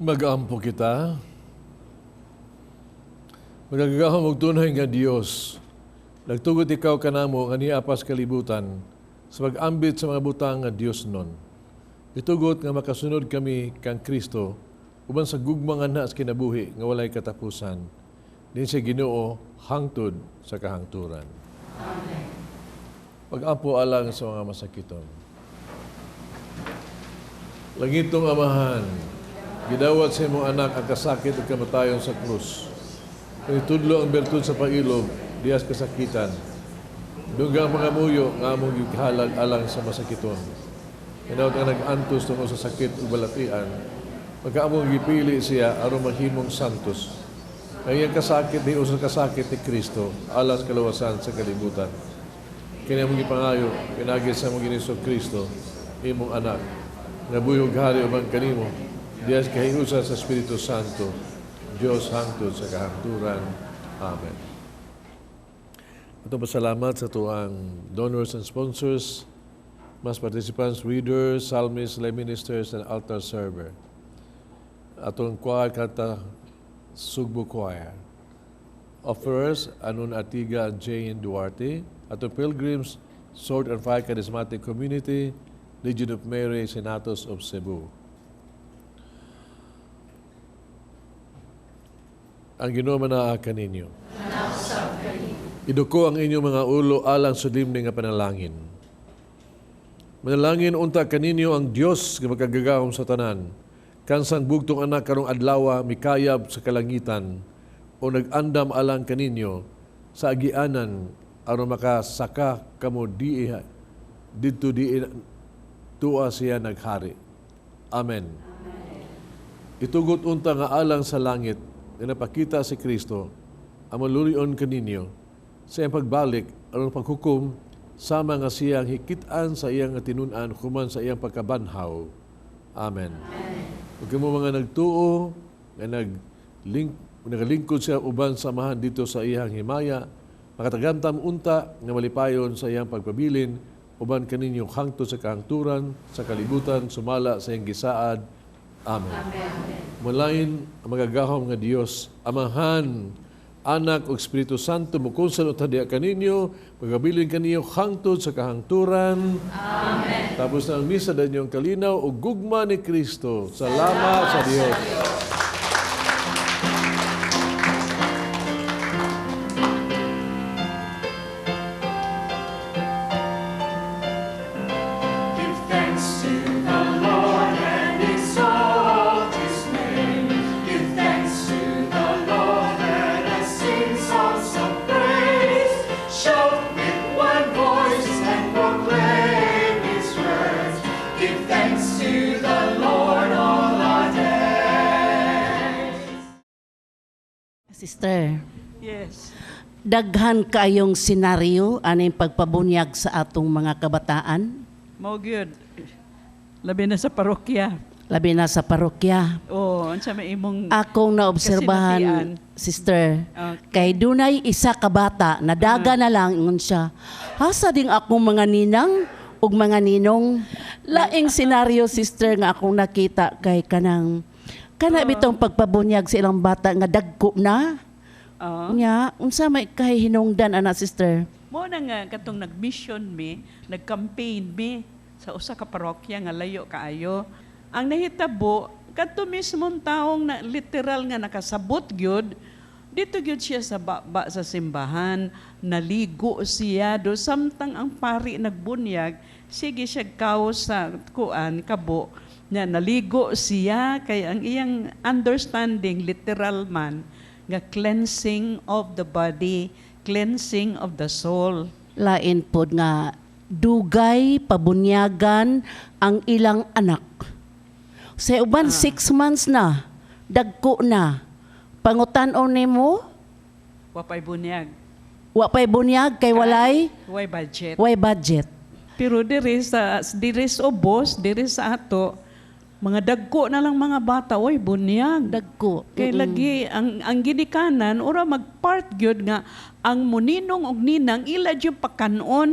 Mag-ampo kita. Magagahong magtunay nga Diyos, Nagtugot ikaw kanamo nga niapas kalibutan sa pag-ambit sa mga butang nga Dios nun. Itugot nga makasunod kami kang Kristo uban sa gugma nga na sa kinabuhi nga walay katapusan. Din sa Ginoo hangtod sa kahangturan. Amen. Pag-ampo alang sa mga masakiton. Langitong Amahan, gidawat sa imong anak ang kasakit at kamatayon sa krus. Itudlo ang bertud sa pailog, diyas kasakitan. Dugang mga muyo nga among gihalag alang sa masakiton. Hinawat ang nag-antos tungkol sa sakit o balatian, pagkaamong gipili siya aron mahimong santos. Kaya kasakit di usa kasakit ni Kristo alas kalawasan sa kalibutan. Kini among gipangayo pinagi sa among Ginoong Kristo imong anak nga buyog hari uban kanimo diyas kahiusa sa Espiritu Santo Dios hangtod sa kahangturan. Amen. Ito pasalamat sa tuang donors and sponsors, mas participants, readers, psalmists, lay ministers, and altar server. Atong choir kanta Sugbo Choir. Offerers, Anon Artiga and Jane Duarte. Atong pilgrims, Sword and Fire Charismatic Community, Legion of Mary, Senatos of Cebu. Ang Ginoo manaa kaninyo. Iduko ang inyong mga ulo alang sulimning nga panalangin. Manalangin unta kaninyo ang Dios nga magkagagahom sa tanan. Kansang bugtong anak karong adlaw mikayab sa kalangitan o nag-andam alang kaninyo sa agianan aron makasaka kamo didto di tuwa siya naghari. Amen. Itugot unta nga alang sa langit na napakita si Kristo ang malurion kaninyo sa iyang pagbalik aron paghukom sama nga siyang hikitan sa iyang tinunan human sa iyang pagkabanhaw. Amen. Ug kamo mga nagtuo nga nagalingkod siya uban samahan dito sa iyang himaya, makatagantam unta nga malipayon sa iyang pagpabilin uban kaninyong hangtod sa kahangturan, sa kalibutan, sumala sa iyang gisaad. Amen. Malain ang magagahom nga Dios, Amahan, Anak o Espiritu Santo, mukunsan o tadya kaninyo, magabilin kaninyo hangtod sa kahangturan. Amen. Tapos na ang misa na inyong kalinaw o gugma ni Kristo. Salamat sa Diyos. Give thanks to the Lord and exalt His name. Give thanks to the Lord, let us sing songs of praise. Shout with one voice and proclaim His words. Give thanks to the Lord all our days. Sister, Yes. daghan kaayong senaryo aning pagpabunyag sa atong mga kabataan, Mo good. Labi na sa parokya. labi na sa parokya. Oh, unsa may imong Akong naobserbahan, Kasinatian. sister, Okay. kay dunay isa ka bata na daga na lang ingon siya. Hasa ding akong mga ninang ug mga ninong. Laing senaryo, sister, nga akong nakita kay kanang bitong pagpabunyag sa ilang bata nga dagko na. Nya, unsa may kahinungdan ana, sister? mo na nga katong nag-mission me, nag-campaign me sa usa ka parokya nga layo kaayo. Ang nahitabo kadto mismong taong na literal nga nakasabot gyud dito gyud siya sa baba sa simbahan, naligo siya do samtang ang pari nagbunyag, sige siya kaw sa kuan kabo na naligo siya kay ang iyang understanding literal man nga cleansing of the body, cleansing of the soul. Lain pod nga dugay pabunyagan ang ilang anak. Sa uban 6 months na, dagko na. Pangutan-on nimo, Wapay bunyag, wa pay bunyag kay walay way budget. way budget. Pero diri sa ubos, diri sa ato, mga dagko na lang mga bata, way bunyag. Dagko. Kay lagi ang ginikanan ora magpart gyud nga ang muninong og ninang ila yung pakanon,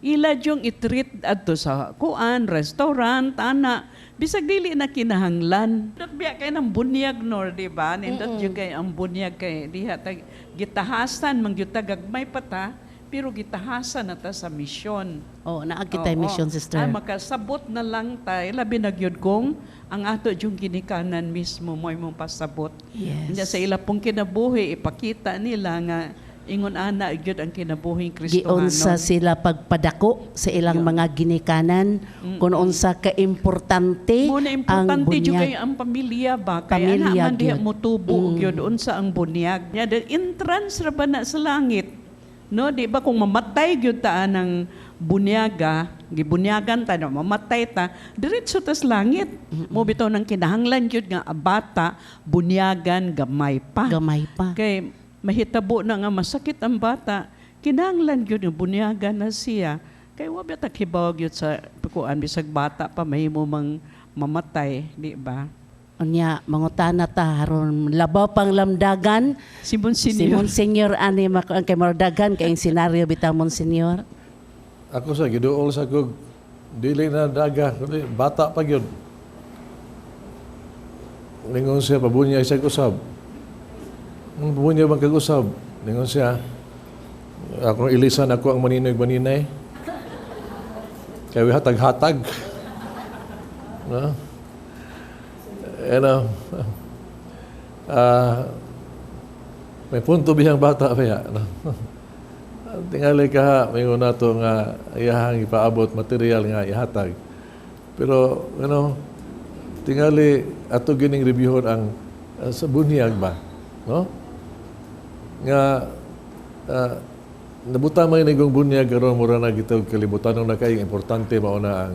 ila yung itreat adto sa kuan, restaurant, ana. Bisag dili na kinahanglan. Biya kay nang bunyag nor, di ba? Nindot yung kay ang bunyag kay diha tag gitahasan man gyud gagmay pata pero gitahasa na ta sa misyon. Oh, naagkitay mission, sister. Makasabot na lang tayo, labi na gyud kung ang ato yung ginikanan mismo mo mong pasabot. Yes. Sa ila pong kinabuhi, ipakita nila nga ingon ana gyud ang kinabuhing Giunsa Kristohanon. sila pagpadako sa ilang mga ginikanan, kung unsa ka importante Muna ang importante jud bunyag. kay ang pamilya ba kaya Pamilya naman diha gyud. mo tubo gyud unsa ang bunyag. Ya the entrance ra ba na sa langit. No, di ba kung mamatay gyud ta ng bunyaga, gibunyagan ta no, mamatay ta, diretso ta sa langit. Mo bitaw nang kinahanglan gyud nga bata bunyagan gamay pa. Gamay pa. Kay mahitabo na nga masakit ang bata, kinahanglan gyud nga bunyagan na siya. Kay wa ba ta kibaw gyud sa kuan bisag bata pa mahimo mang mamatay, di ba? Unya, mangutana ta haron labaw pang lamdagan. Si Si Monsignor ani ang kay mardagan kay senaryo bitaw Monsignor. Ako sa giduol sa kog dili na daga, kundi bata pa gyud. Ningon siya pabunya sa usab. Ang pabunya bang kag-usab? Ningon siya, ako ilisan ako ang maninoy-maninay. Kaya hatag-hatag. No? May punto biyang bata pa ya. No? Tingali ka, may una to nga iyahang ipaabot material nga ihatag. Pero, tingali ato gining reviewon ang sa bunyag ba? No? Nga, nabuta man yung bunyag karon mura na gitawag kalibutan na kay importante mauna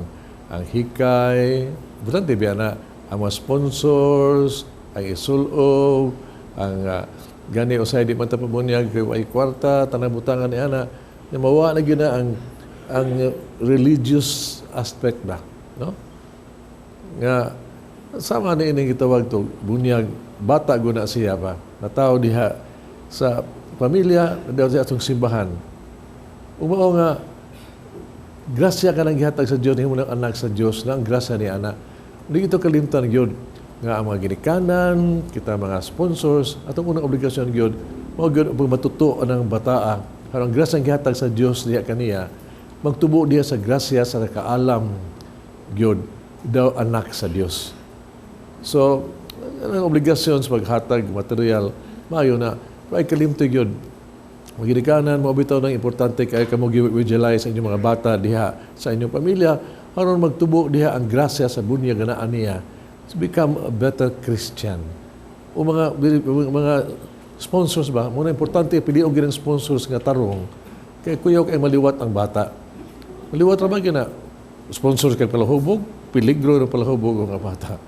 ang hikay. Importante biya na ang mga sponsors, ang isulob, ang gani usay di man ta pabunyag kay ay kwarta tanang butangan ni ana na mawa na gyud na ang religious aspect ba, no? Nga sama ni ini gitawag to bunyag bata guna siya ba nataw diha sa pamilya daw sa atong simbahan. Umao nga grasya ka nang gihatag sa Dios himo ng anak sa Dios na ang grasya ni ana. Hindi ito kalimtan gyud nga ang mga ginikanan, kita mga sponsors, atong unang obligasyon gyud mao gyud pag matuto ang bataa harang grasya gihatag sa Dios diha kaniya magtubo diha sa grasya sa nakaalam gyud daw anak sa Dios. So, ang obligasyon sa paghatag material maayo na ay kalimtan gyud magginikanan mo bitaw ng importante kay kamo gi-visualize sa inyong mga bata diha sa inyong pamilya aron magtubo diha ang grasya sa bunyag nga naa niya to become a better Christian. O mga sponsors ba, muna importante piliog gyud ang sponsors nga tarong kay kuyaw kay maliwat ang bata. Maliwat ra ba gyud na sponsors kay palahubog, peligro ng palahubog ang bata.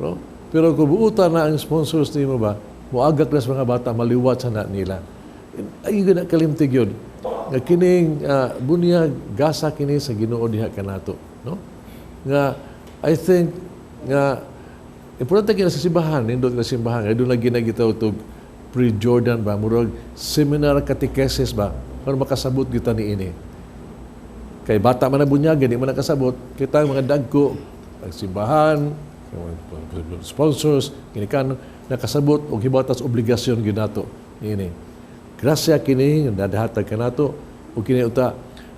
No? Pero kung buutan na ang sponsors nimo ba, moagak na sa mga bata maliwat sa na nila. Ay gyud kalimtig gyud nga kining bunyag gasa kini sa Ginoo diha kanato, no? Nga I think nga importante kini sa simbahan, nindot nga simbahan, ay doon na ginagitaw to pre-Jordan ba, murag seminar catechesis ba, para makasabot kita ni ini. Kay bata man ang bunyag, hindi man nakasabot, kita ang mga dagko, ang simbahan, sponsors, ginikan, nakasabot o hibatas obligasyon ginato ni ini. Grasya kini nadahatag kanato o kini uta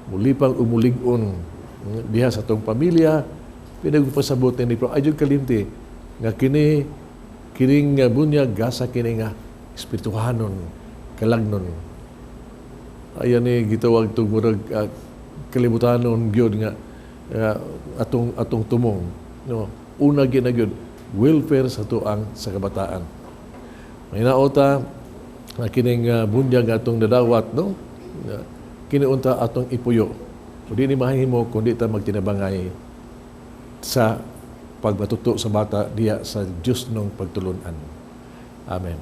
mulipang umulig-on diha sa tong pamilya pinagpasabot ni pero ayud kalimti nga kining bunyag gasa kini nga espirituhanon kalagnon ayan ni gitawag tong murag kalibutanon gyud nga atong tumong no una gina gyud welfare sa tuang sa kabataan may naota na kining bunyag atong dadawat, no? Kiniunta atong ipuyo. Kung di ni mahimo, kung di ta magtinabangay sa pagmatuto sa bata diya sa Diyos nung pagtulunan. Amen.